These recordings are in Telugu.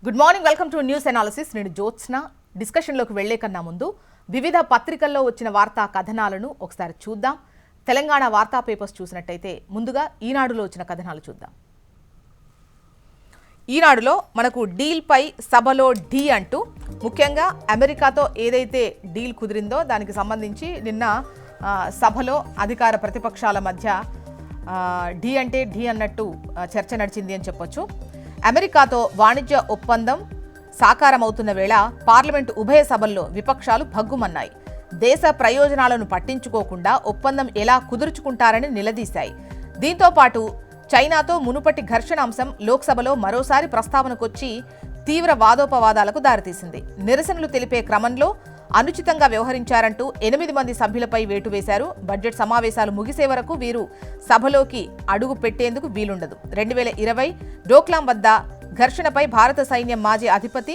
Good morning, welcome to news analysis. నేను జ్యోత్స్న. డిస్కషన్లోకి వెళ్లే కన్నా ముందు వివిధ పత్రికల్లో వచ్చిన వార్తా కథనాలను ఒకసారి చూద్దాం. తెలంగాణ వార్తా పేపర్స్ చూసినట్టయితే ముందుగా ఈనాడులో వచ్చిన కథనాలు చూద్దాం. ఈనాడులో మనకు డీల్ పై సభలో ఢీ అంటూ ముఖ్యంగా అమెరికాతో ఏదైతే డీల్ కుదిరిందో దానికి సంబంధించి నిన్న సభలో అధికార ప్రతిపక్షాల మధ్య ఢీ అంటే ఢీ అన్నట్టు చర్చ నడిచింది అని చెప్పొచ్చు. అమెరికాతో వాణిజ్య ఒప్పందం సాకారమవుతున్న వేళ పార్లమెంటు ఉభయ సభల్లో విపక్షాలు భగ్గుమన్నాయి. దేశ ప్రయోజనాలను పట్టించుకోకుండా ఒప్పందం ఎలా కుదుర్చుకుంటారని నిలదీశాయి. దీంతో పాటు చైనాతో మునుపటి ఘర్షణ అంశం లోక్సభలో మరోసారి ప్రస్తావనకొచ్చి తీవ్ర వాదోపవాదాలకు దారితీసింది. నిరసనలు తెలిపే క్రమంలో అనుచితంగా వ్యవహరించారంటూ 8 మంది సభ్యులపై వేటు వేశారు. బడ్జెట్ సమావేశాలు ముగిసే వరకు వీరు సభలోకి అడుగు పెట్టేందుకు వీలుండదు. 2020 డోక్లాం వద్ద ఘర్షణపై భారత సైన్యం మాజీ అధిపతి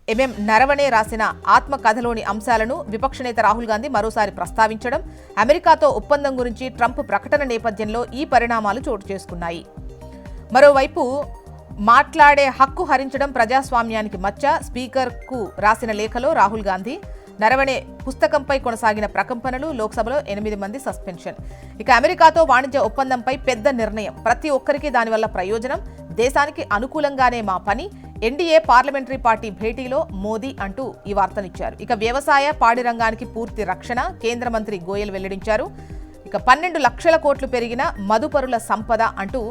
ఎంఎం నరవణే రాసిన ఆత్మకథలోని అంశాలను విపక్ష నేత రాహుల్ గాంధీ మరోసారి ప్రస్తావించడం, అమెరికాతో ఒప్పందం గురించి ట్రంప్ ప్రకటన నేపథ్యంలో ఈ పరిణామాలు చోటు చేసుకున్నాయి. మరోవైపు మాట్లాడే హక్కు హరించడం ప్రజాస్వామ్యానికి మచ్చ. స్పీకర్కు రాసిన లేఖలో రాహుల్ గాంధీ నరవణే పుస్తకంపై కొనసాగిన ప్రకంపనలు, లోక్సభలో 8 మంది సస్పెన్షన్. ఇక అమెరికాతో వాణిజ్య ఒప్పందంపై పెద్ద నిర్ణయం, ప్రతి ఒక్కరికి దానివల్ల ప్రయోజనం, దేశానికి అనుకూలంగానే మా పని, ఎన్డీఏ పార్లమెంటరీ పార్టీ భేటీలో మోదీ అంటూ ఈ వార్తనిచ్చారు. ఇక వ్యవసాయ పాడి రంగానికి పూర్తి రక్షణ కేంద్ర మంత్రి గోయల్ వెల్లడించారు. ఇక 12 లక్షల కోట్లు పెరిగిన మదుపరుల సంపద అంటూ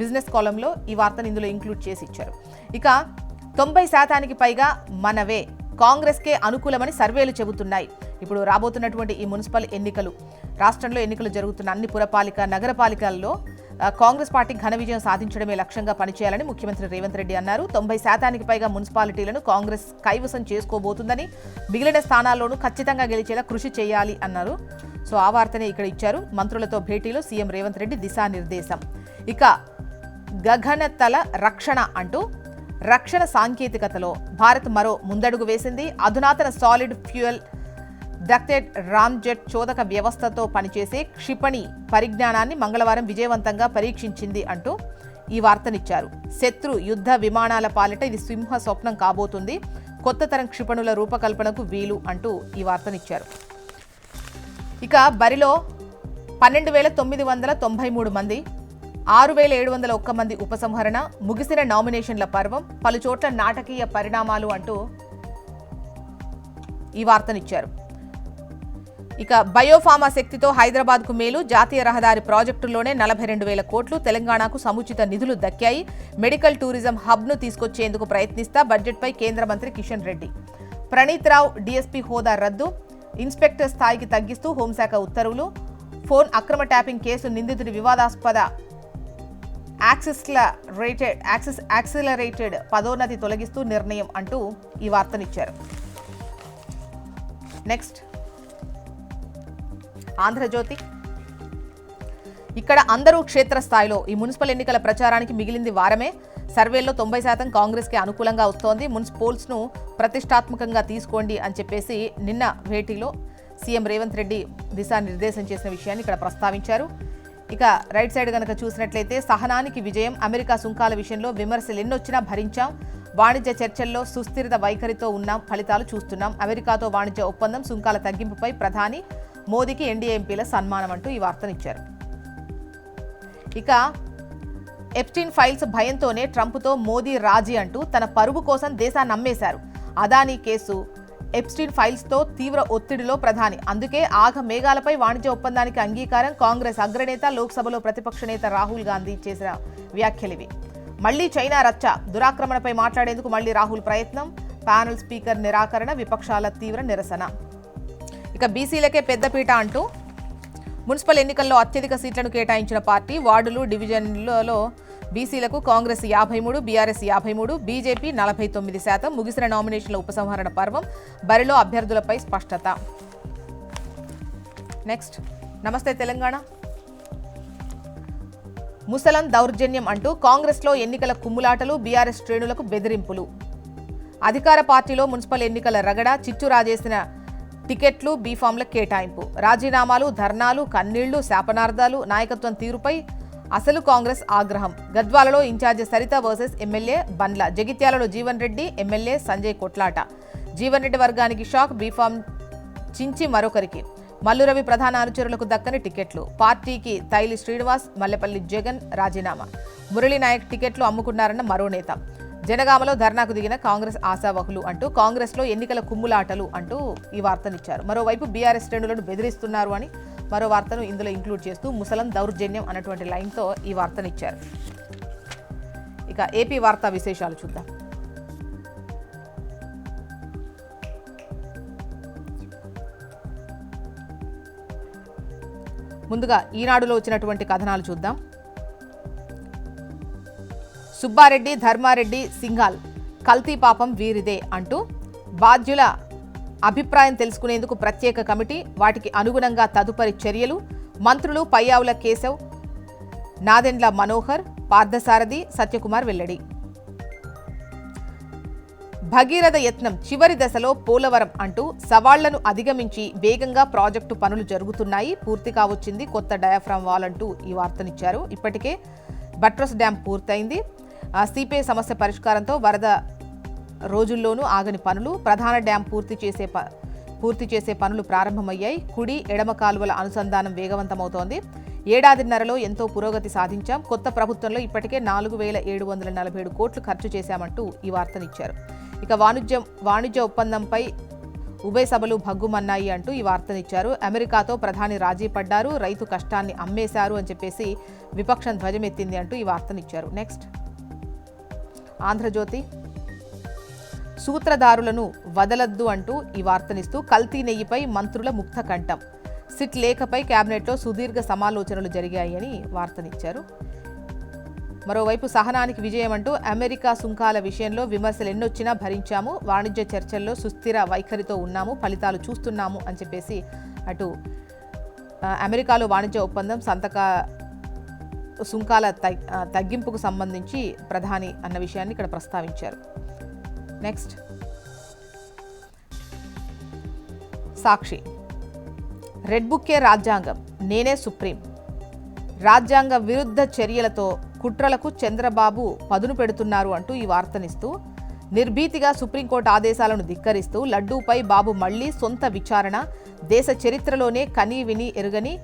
బిజినెస్ కాలంలో ఈ వార్తను ఇందులో ఇంక్లూడ్ చేసి ఇచ్చారు. ఇక 90% పైగా మనవే, కాంగ్రెస్కే అనుకూలమని సర్వేలు చెబుతున్నాయి. ఇప్పుడు రాబోతున్నటువంటి ఈ మున్సిపల్ ఎన్నికలు, రాష్ట్రంలో ఎన్నికలు జరుగుతున్న అన్ని పురపాలిక నగరపాలికల్లో కాంగ్రెస్ పార్టీ ఘన విజయం సాధించడమే లక్ష్యంగా పనిచేయాలని ముఖ్యమంత్రి రేవంత్ రెడ్డి అన్నారు. 90% పైగా మున్సిపాలిటీలను కాంగ్రెస్ కైవసం చేసుకోబోతుందని, మిగిలిన స్థానాల్లోనూ ఖచ్చితంగా గెలిచేలా కృషి చేయాలి అన్నారు. సో ఆ వార్తనే ఇక్కడ ఇచ్చారు. మంత్రులతో భేటీలో సీఎం రేవంత్ రెడ్డి దిశానిర్దేశం. ఇక గగనతల రక్షణ అంటూ రక్షణ సాంకేతికతలో భారత్ మరో ముందడుగు వేసింది. అధునాతన సాలిడ్ ఫ్యూయల్ డక్టెడ్ రామ్జెట్ చోదక వ్యవస్థతో పనిచేసే క్షిపణి పరిజ్ఞానాన్ని మంగళవారం విజయవంతంగా పరీక్షించింది అంటూ ఈ వార్తనిచ్చారు. శత్రు యుద్ధ విమానాల పాలిట ఇది సింహ స్వప్నం కాబోతుంది, కొత్త తరం క్షిపణుల రూపకల్పనకు వీలు అంటూ ఈ వార్తనిచ్చారు. ఇక బరిలో 12,993 మంది, 6,701 మంది ఉపసంహరణ, ముగిసిన నామినేషన్ల పర్వం, పలుచోట్ల నాటకీయ పరిణామాలు అంటూ ఈ వార్తనిచ్చారు. ఇక బయోఫార్మా శక్తితో హైదరాబాద్కు మేలు, జాతీయ రహదారి ప్రాజెక్టుల్లోనే 42,000 కోట్లు, తెలంగాణకు సముచిత నిధులు దక్కాయి, మెడికల్ టూరిజం హబ్ను తీసుకొచ్చేందుకు ప్రయత్నిస్తా బడ్జెట్పై కేంద్ర మంత్రి కిషన్ రెడ్డి. ప్రణీత్ రావు డీఎస్పీ హోదా రద్దు, ఇన్స్పెక్టర్ స్థాయికి తగ్గిస్తూ హోంశాఖ ఉత్తర్వులు, ఫోన్ అక్రమ ట్యాపింగ్ కేసు నిందితుడి వివాదాస్పద యాక్సిలరేటెడ్ పదోన్నతి తొలగిస్తూ నిర్ణయం అంటూ ఈ వార్తనిచ్చారు. నెక్స్ట్ ఆంధ్రజ్యోతి. ఇక్కడ అందరూ క్షేత్రస్థాయిలో ఈ మున్సిపల్ ఎన్నికల ప్రచారానికి మిగిలింది వారమే. సర్వేల్లో 90% కాంగ్రెస్కి అనుకూలంగా వస్తోంది. పోల్స్ను ప్రతిష్టాత్మకంగా తీసుకోండి అని చెప్పేసి నిన్న భేటీలో సీఎం రేవంత్ రెడ్డి దిశానిర్దేశం చేసిన విషయాన్ని ఇక్కడ ప్రస్తావించారు. ఇక రైట్ సైడ్ కనుక చూసినట్లయితే సహనానికి విజయం, అమెరికా సుంకాల విషయంలో విమర్శలు ఎన్నొచ్చినా భరించాం, వాణిజ్య చర్చల్లో సుస్థిరత వైఖరితో ఉన్నాం, ఫలితాలు చూస్తున్నాం, అమెరికాతో వాణిజ్య ఒప్పందం సుంకాల తగ్గింపుపై ప్రధాని మోదీకి ఎన్డీఏ ఎంపీల సన్మానం అంటూ ఈ వార్తనిచ్చారు. ఇక ఎప్స్టీన్ ఫైల్స్ భయంతోనే ట్రంప్తో మోదీ రాజీ అంటూ తన పరువు కోసం దేశాన్ని నమ్మేశారు. అదానీ కేసు, ఎప్స్టీన్ ఫైల్స్తో తీవ్ర ఒత్తిడిలో ప్రధాని, అందుకే ఆగ మేఘాలపై వాణిజ్య ఒప్పందానికి అంగీకారం. కాంగ్రెస్ అగ్రనేత, లోక్సభలో ప్రతిపక్ష నేత రాహుల్ గాంధీ చేసిన వ్యాఖ్యలివి. మళ్లీ చైనా రచ్చ, దురాక్రమణపై మాట్లాడేందుకు మళ్లీ రాహుల్ ప్రయత్నం, ప్యానెల్ స్పీకర్ నిరాకరణ, విపక్షాల తీవ్ర నిరసన. ఇక బీసీలకే పెద్దపీట అంటూ మున్సిపల్ ఎన్నికల్లో అత్యధిక సీట్లను కేటాయించిన పార్టీ, వార్డులు డివిజన్లలో బీసీలకు కాంగ్రెస్ 53, బీఆర్ఎస్ 53, బీజేపీ 49%. ముగిసిన నామినేషన్ల ఉపసంహరణ పర్వం, బరిలో అభ్యర్థులపై స్పష్టత. నెక్స్ట్ నమస్తే తెలంగాణ. ముసలం దౌర్జన్యం అంటూ కాంగ్రెస్లో ఎన్నికల కుమ్ములాటలు, బీఆర్ఎస్ శ్రేణులకు బెదిరింపులు. అధికార పార్టీలో మున్సిపల్ ఎన్నికల రగడ, చిచ్చు రాజేసిన టికెట్లు, బీఫామ్ల కేటాయింపు, రాజీనామాలు, ధర్నాలు, కన్నీళ్లు, శాపనార్థాలు, నాయకత్వం తీరుపై అసలు కాంగ్రెస్ ఆగ్రహం. గద్వాలలో ఇన్ఛార్జి సరిత వర్సెస్ ఎమ్మెల్యే బండ్ల. జగిత్యాలలో జీవన్ రెడ్డి ఎమ్మెల్యే సంజయ్ కొట్లాట. జీవన్ రెడ్డి వర్గానికి షాక్. బీఫామ్ చించి మరొకరికి. మల్లురవి ప్రధాన అనుచరులకు దక్కని టికెట్లు. పార్టీకి తైలి శ్రీనివాస్, మల్లెపల్లి జగన్ రాజీనామా. మురళీనాయక్ టికెట్లు అమ్ముకున్నారన్న మరో నేత. జనగామలో ధర్నాకు దిగిన కాంగ్రెస్ ఆశావహులు అంటూ కాంగ్రెస్లో ఎన్నికల కుమ్ములాటలు అంటూ ఈ వార్తనిచ్చారు. మరోవైపు బీఆర్ఎస్ శ్రేణులను బెదిరిస్తున్నారు అని మరో వార్తను ఇందులో ఇంక్లూడ్ చేస్తూ ముసలం దౌర్జన్యం అన్నటువంటి లైన్తో ఈ వార్తనిచ్చారు. ఇక ఏపీ వార్తా విశేషాలు చూద్దాం. ముందుగా ఈనాడులో వచ్చినటువంటి కథనాలు చూద్దాం. సుబ్బారెడ్డి, ధర్మారెడ్డి, సింఘాల్ కల్తీ పాపం వీరిదే అంటూ బాధ్యుల అభిప్రాయం తెలుసుకునేందుకు ప్రత్యేక కమిటీ, వాటికి అనుగుణంగా తదుపరి చర్యలు. మంత్రులు పయ్యావుల కేశవ్, నాదెండ్ల మనోహర్, పార్థసారథి, సత్యకుమార్ వెల్లడి. భగీరథ యత్నం చివరి దశలో పోలవరం అంటూ సవాళ్లను అధిగమించి వేగంగా ప్రాజెక్టు పనులు జరుగుతున్నాయి. పూర్తి కావచ్చింది కొత్త డయాఫ్రామ్ వాల్ అంటూ ఈ వార్తనిచ్చారు. ఇప్పటికే బట్రస్ డ్యాం పూర్తయింది. సిపిఐ సమస్య పరిష్కారంతో వరద రోజుల్లోనూ ఆగని పనులు. ప్రధాన డ్యాం పూర్తి చేసే పనులు ప్రారంభమయ్యాయి. కుడి ఎడమ కాలువల అనుసంధానం వేగవంతమవుతోంది. ఏడాదిన్నరలో ఎంతో పురోగతి సాధించాం. కొత్త ప్రభుత్వంలో ఇప్పటికే 4,747 కోట్లు ఖర్చు చేశామంటూ ఈ వార్తనిచ్చారు. ఇక వాణిజ్య ఒప్పందంపై ఉభయ సభలు భగ్గుమన్నాయి అంటూ ఈ వార్తనిచ్చారు. అమెరికాతో ప్రధాని రాజీ పడ్డారు. రైతు కష్టాన్ని అమ్మేశారు అని చెప్పేసి విపక్షం ధ్వజమెత్తింది అంటూ ఈ వార్తనిచ్చారు. నెక్స్ట్ ఆంధ్రజ్యోతి. సూత్రధారులను వదలద్దు అంటూ ఈ వార్తనిస్తూ కల్తీ నెయ్యిపై మంత్రుల ముక్త కంఠం. సిట్ లేఖపై కేబినెట్లో సుదీర్ఘ సమాలోచనలు జరిగాయని వార్తనిచ్చారు. మరోవైపు సహనానికి విజయం అంటూ అమెరికా సుంకాల విషయంలో విమర్శలు ఎన్నొచ్చినా భరించాము. వాణిజ్య చర్చల్లో సుస్థిర వైఖరితో ఉన్నాము. ఫలితాలు చూస్తున్నాము అని చెప్పేసి అటు అమెరికాలో వాణిజ్య ఒప్పందం సుంకాల తగ్గింపుకు సంబంధించి ప్రధాని అన్న విషయాన్ని ఇక్కడ ప్రస్తావించారు. నెక్స్ట్ సాక్షి. రెడ్ బుక్కే రాజ్యాంగం, నేనే సుప్రీం. రాజ్యాంగ విరుద్ధ చర్యలతో కుట్రలకు చంద్రబాబు పదును పెడుతున్నారు అంటూ ఈ వార్తనిస్తూ నిర్భీతిగా సుప్రీంకోర్టు ఆదేశాలను ధిక్కరిస్తూ లడ్డూపై బాబు మళ్లీ సొంత విచారణ, దేశ చరిత్రలోనే కనీ విని ఎరుగని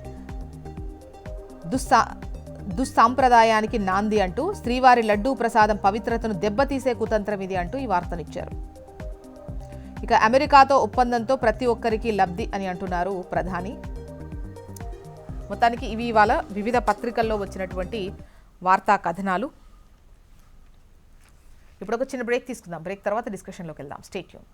దుస్సాంప్రదాయానికి నాంది అంటూ శ్రీవారి లడ్డూ ప్రసాదం పవిత్రతను దెబ్బతీసే కుతంత్రం ఇది అంటూ ఈ వార్తనిచ్చారు. ఇక అమెరికాతో ఒప్పందంతో ప్రతి ఒక్కరికి లబ్ధి అని అంటున్నారు ప్రధాని. మొత్తానికి ఇవి ఇవాళ వివిధ పత్రికల్లో వచ్చినటువంటి వార్తా కథనాలు. ఇప్పుడు ఒక చిన్న బ్రేక్ తీసుకుందాం. బ్రేక్ తర్వాత డిస్కషన్లోకి వెళ్దాం. Stay tune.